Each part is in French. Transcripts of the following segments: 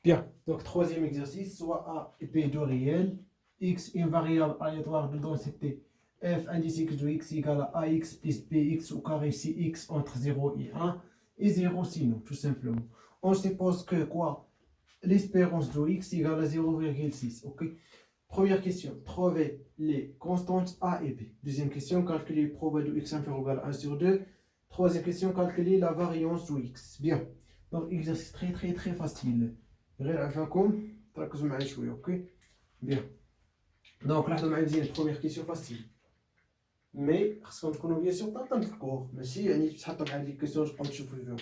Bien, donc troisième exercice, soit A et B de réel, x une variable aléatoire de densité f indice x de x égale à ax plus bx au carré si x entre 0 et 1 et 0 sinon, tout simplement. On suppose que quoi? L'espérance de x égale à 0,6. Ok. Première question, trouver les constantes a et b. Deuxième question, calculer le probabilité de x inférieur ou égal à 1 sur 2. Troisième question, calculer la variance de x. Bien, donc exercice très facile. غير عفاكم تركزوا معايا شويه اوكي بيان دونك لاحظوا معايا مزيان بروميير كيسيون فاسيل مي خصكم تكونوا بيان سور طاطا في الكور ماشي يعني تحطوا بحال هاد لي كيسيون تبقاو تشوفوا فيهم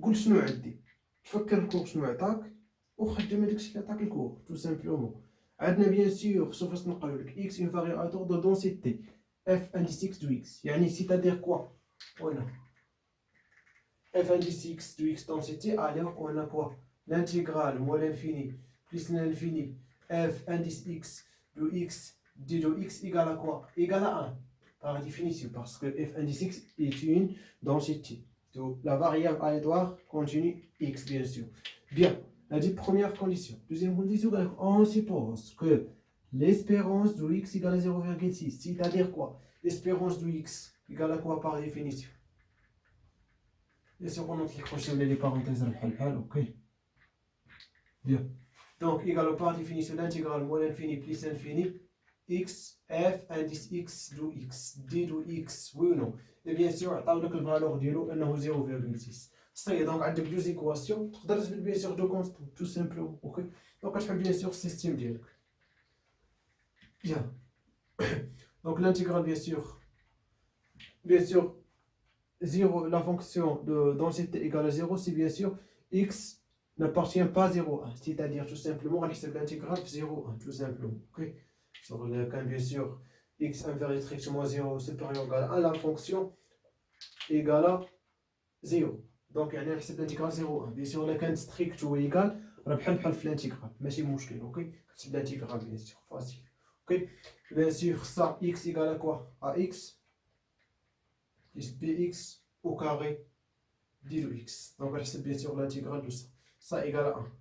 قول شنو عندي تفكر الكور شنو عطاك وخدم هذاك الشيء اللي عطاك الكور تو سامبلومون عندنا بيان سور خصو فاش نقولوا لك اكس اون فارياتور دو دونسيتي اف انديس اكس دو اكس يعني سيتادير كوا وين f indice x de x densité, alors on a quoi? L'intégrale moins l'infini plus l'infini f indice x de x d de x égale à quoi? Égale à 1 par définition parce que f indice x est une densité. Donc la variable aléatoire continue x bien sûr. Bien, la première condition. Deuxième condition, on suppose que l'espérance de x égale à 0,6. C'est-à-dire quoi? L'espérance de x égale à quoi par définition? Bien sûr, on entre les crochets les parenthèses, ok. Bien. Donc, égal par définition l'intégrale moins l'infini plus l'infini, x, f, indice x de x, d de x, oui ou non. Et bien sûr, on a la valeur de 0,6. Ça y est, donc, avec deux équations, tu as bien sûr deux constants, tout simplement, ok. Donc, je fais bien sûr système direct. Bien. Donc, l'intégrale, bien sûr, 0, la fonction de densité égale à 0, c'est bien sûr x n'appartient pas à 0,1. C'est-à-dire tout simplement, on accepte l'intégrale 0,1, tout simplement. Okay. Sur le cas, bien sûr, x inférieur strictement à 0 supérieur ou égal à 1, la fonction égale à 0. Donc, on accepte l'intégrale 0,1. Bien sûr, le cas strict ou égal, on a بحال في l'intégrale. ماشي مشكل, ok. C'est l'intégrale, bien sûr, facile. Ok. Bien sûr, ça, x égale à quoi? À x plus bx au carré d de x. Donc, c'est bien sûr l'intégrale de ça. Ça égale à 1.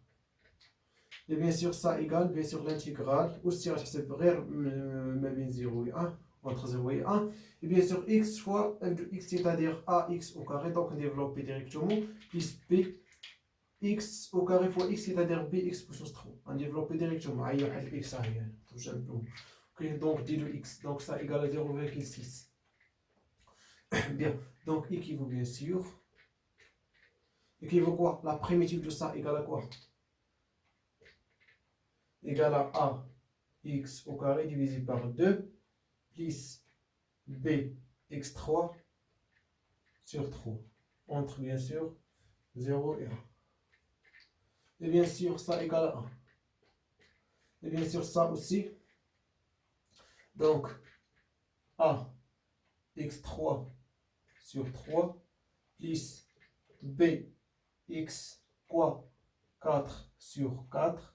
Et bien sûr, ça égale bien sûr l'intégrale. Aussi, c'est غير ما بين 0 et 1, entre 0 et 1. Et bien sûr, x fois f de x, c'est-à-dire ax au carré. Donc, on développe directement. Plus bx au carré fois x, c'est-à-dire bx puissance 3. On développe directement. Aïe, x arrière, tout simplement. Okay, donc, d de x. Donc, ça égale à 0,6. Bien. Donc, équivaut bien sûr. Équivaut quoi? La primitive de ça égale à quoi? Égale à a x au carré divisé par 2 plus b x3 sur 3 entre bien sûr 0 et 1. Et bien sûr ça égale à 1. Et bien sûr ça aussi. Donc a x3 sur 3 plus b x quoi 4 sur 4.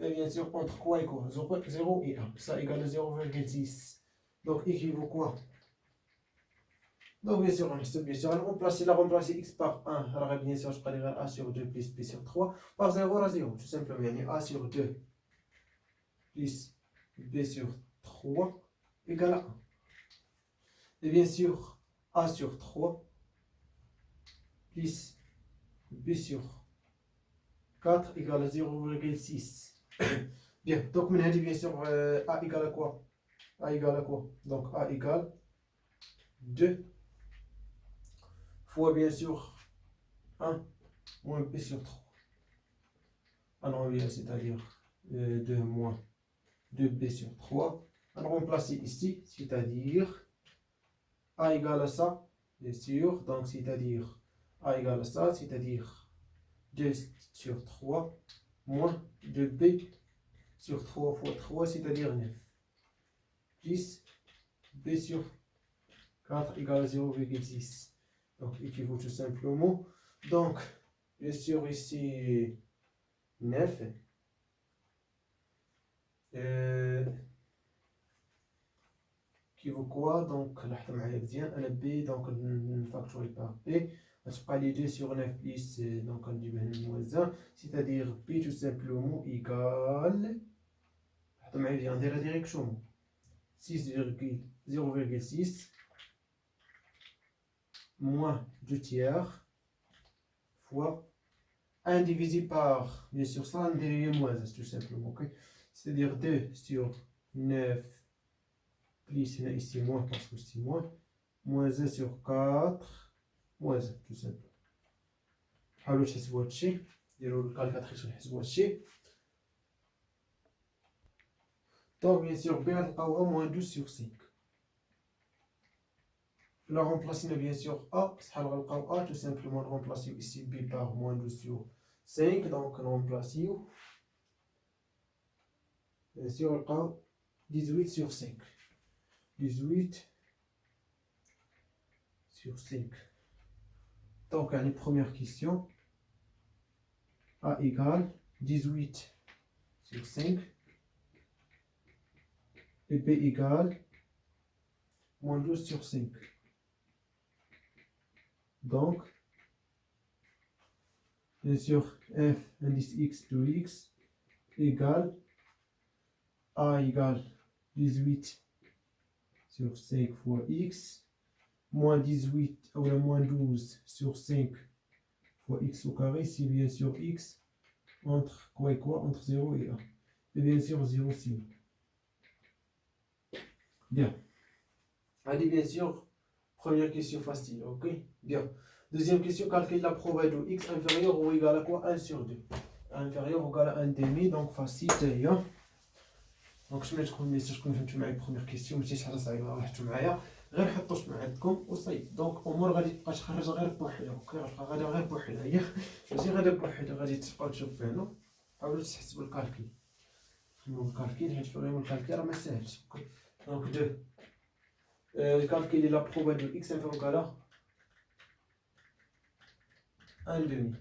Et bien sûr, entre quoi et quoi? 0 et 1. Ça égale à 0,6. Donc, équivaut quoi? Donc, bien sûr, on remplacer x par 1. Alors, bien sûr, je prends a sur 2 plus b sur 3 par 0 à 0. Tout simplement, il y a a sur 2 plus b sur 3 égale à 1. Et bien sûr, a sur 3 plus b sur 4 égale à 0,6. Bien, donc, on a dit bien sûr a égale à quoi? A égale à quoi? Donc, a égale 2 fois bien sûr 1 moins b sur 3. On revient, c'est-à-dire 2 moins 2b sur 3. On remplace ici, c'est-à-dire a égale à ça, bien sûr. Donc, c'est-à-dire a égale à ça, c'est-à-dire 2 sur 3 moins 2b sur 3 fois 3, c'est-à-dire 9. Plus b sur 4 égale à 0,6. Donc, équivaut tout simplement. Donc, bien sûr, ici 9. Qui vaut quoi? Donc, là, on a B, donc on factorise par B. غتبقى لي 2 sur 9 plus donc غنجيب هنا moins 1 c'est-à-dire b tout simplement égale حطوا معايا فيها نديرها ديريكتومون 0,6 moins 2 tiers fois 1 divisé par, bien sûr, ça, on dirait moins 1 tout simplement, ok? C'est-à-dire 2 sur 9 plus ici moins parce que c'est moins 1 sur 4 moins 1 tout simplement. حاولوا تحسبوا هادشي ديروا الكالكاتريس وتحسبوا هادشي. Donc bien sûr B غتلقاوها moins 12 sur 5. Là remplacez bien sûr A, شحال غنلقاو A tout simplement remplacer ici B par moins 12 sur 5, donc remplacer bien sûr غنلقاو 18 sur 5. 18 sur 5. Donc la première question, A égale 18 sur 5 et B égale moins 12 sur 5. Donc, bien sûr, f indice x de x égale A égale 18 sur 5 fois x moins 18 ou moins 12 sur 5 fois x au carré, si bien sûr x entre quoi et quoi, entre 0 et 1. Et bien sûr 0 c'est 1. Bien. Allez, bien sûr, première question facile, ok? Bien. Deuxième question, calculer la probabilité de x inférieur ou égal à quoi? 1 sur 2. Inférieur ou égal à 1 demi, donc facile, d'ailleurs. دونك شنو تكون ميساج تكون فهمتوا معايا بروميير كيسيون ماشي شي حاجه صعيبه راحتوا معايا غير حطوا شنو عندكم وصايب دونك امور غادي تبقى تخرج غير بوحدها اوكي غتبقى غادا غير بوحدها هي ماشي غادا بوحدها غادي تبقاو تشوفوا هنا حاولوا تحسبوا الكالكيل خدموا الكالكيل حيت فريمون الكالكيل راه ما ساهلش اوكي دونك دو calculer la probabilité de x inférieur à 1 demi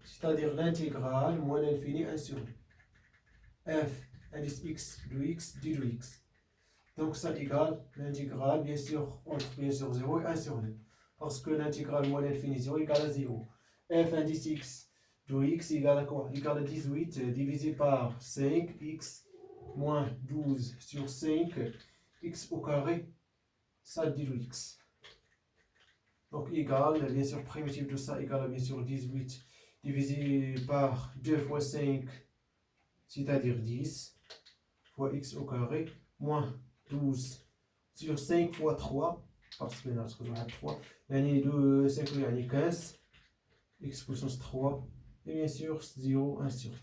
c'est-à-dire l'intégrale moins l'infini 1 sur 2 f indice x de x d de x. Donc ça égale l'intégrale, bien sûr, entre bien sûr 0 et 1 sur 2. Parce que l'intégrale moins l'infini 0 égale à 0. F indice x de x égale à quoi? Égale à 18 divisé par 5x moins 12 sur 5 x au carré, ça d de x. Donc égale, bien sûr, primitif de ça égale à bien sûr 18 divisé par 2 fois 5, c'est-à-dire 10 fois x au carré, moins 12 sur 5 fois 3, parce que là, on a 3, il y a 5, il y a 15, x puissance 3, et bien sûr 0, 1 sur 2.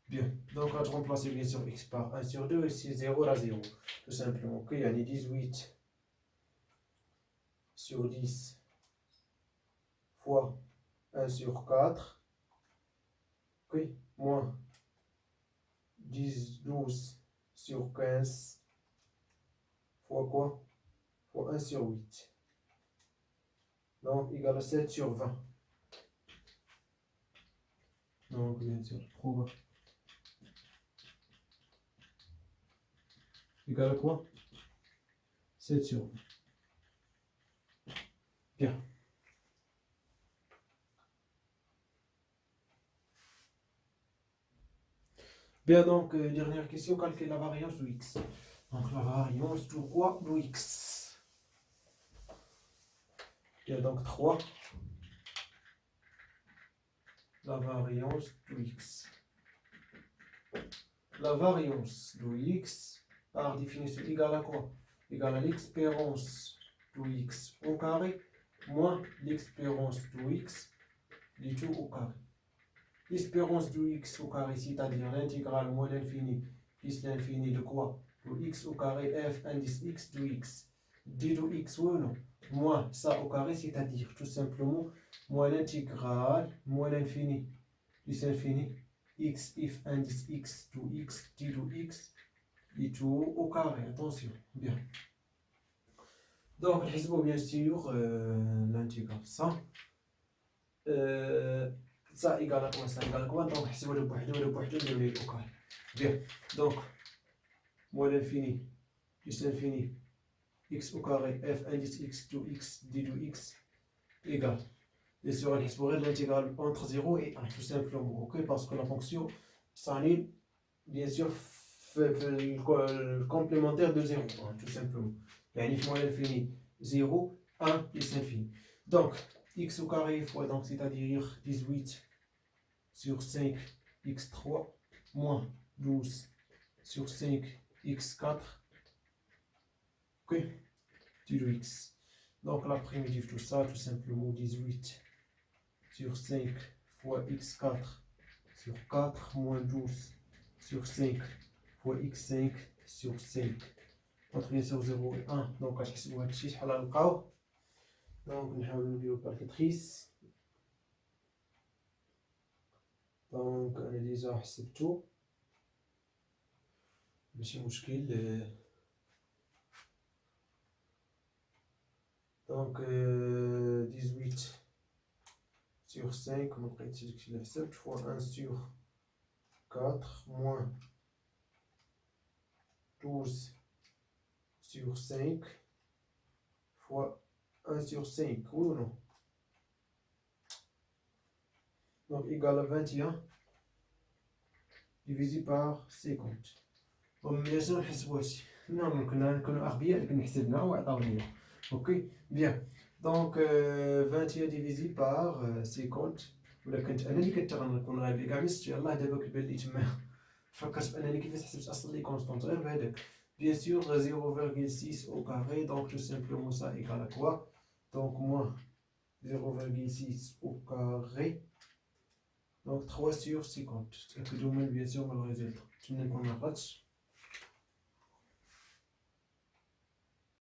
Bien, donc on va remplacer bien sûr x par 1 sur 2, ici 0 à 0, tout simplement. Ok, il y a 18 sur 10 fois 1 sur 4, ok, moins 12 sur 15 fois quoi? Fois 1 sur 8. Donc égal à 7 sur 20. Donc bien sûr, prouve. Égal à quoi? 7 sur 20. Bien. Bien, donc, dernière question, calculer la variance de x. Donc, la variance de quoi? De x. Bien, donc 3. La variance de x. La variance de x, par définition, égale à quoi? Égale à l'expérience de x au carré moins l'expérience de x du tout au carré. L'espérance de x au carré, c'est-à-dire l'intégrale moins l'infini plus l'infini de quoi? De x au carré f indice x de x. D de x, oui ou non? Moins ça au carré, c'est-à-dire tout simplement moins l'intégrale moins l'infini plus l'infini x if indice x de x d de x et tout au carré. Attention, bien. Donc, bien sûr l'intégrale ça. Ça égale à quoi? Ça égale à quoi? Donc, c'est le point de au carré. Bien. Donc, moins l'infini plus l'infini x au carré f indice x to x d de x égale. Et sur l'intégrale entre 0 et 1, tout simplement. Ok, parce que la fonction s'annule, bien sûr, fait le complémentaire de 0, hein, tout simplement. يعني في moins l'infini 0, 1 plus l'infini. Donc, x au carré fois, donc c'est-à-dire 18 sur 5 x3 moins 12 sur 5 x4, ok, du x. Donc la primitive, tout ça, tout simplement 18 sur 5 fois x4 sur 4 moins 12 sur 5 fois x5 sur 5. Entre bien sûr 0 et 1. Donc غتحسبوا هادشي شحال غنلقاو. Donc نحاول نديرو calculatrice. Donc انا ديجا حسبتو ماشي مشكل. Donc 18 sur 5, on va utiliser le 7 fois 1 sur 4 moins 12 sur 5 fois 1 sur 5, oui ou non? Donc égal à 21 divisé par 50. Bon, bien sûr, non, ممكن نكونوا أغبياء لكن حسبنا وعطاوني. Ok, bien. Donc 21 divisé par 50. ولا كنت انا اللي كنتغنكون غبي كاع مست يلاه دابا كيبان لي تما فكرت بانني كيفاش حسبت اصلا لي كونستونط غير بهذاك. Bien sûr 0,6 au carré, donc tout simplement ça égale à quoi? Donc moins 0,6 au carré, donc 3 sur 50. تأكدوا من bien sûr من le résultat. Tu ne connais pas.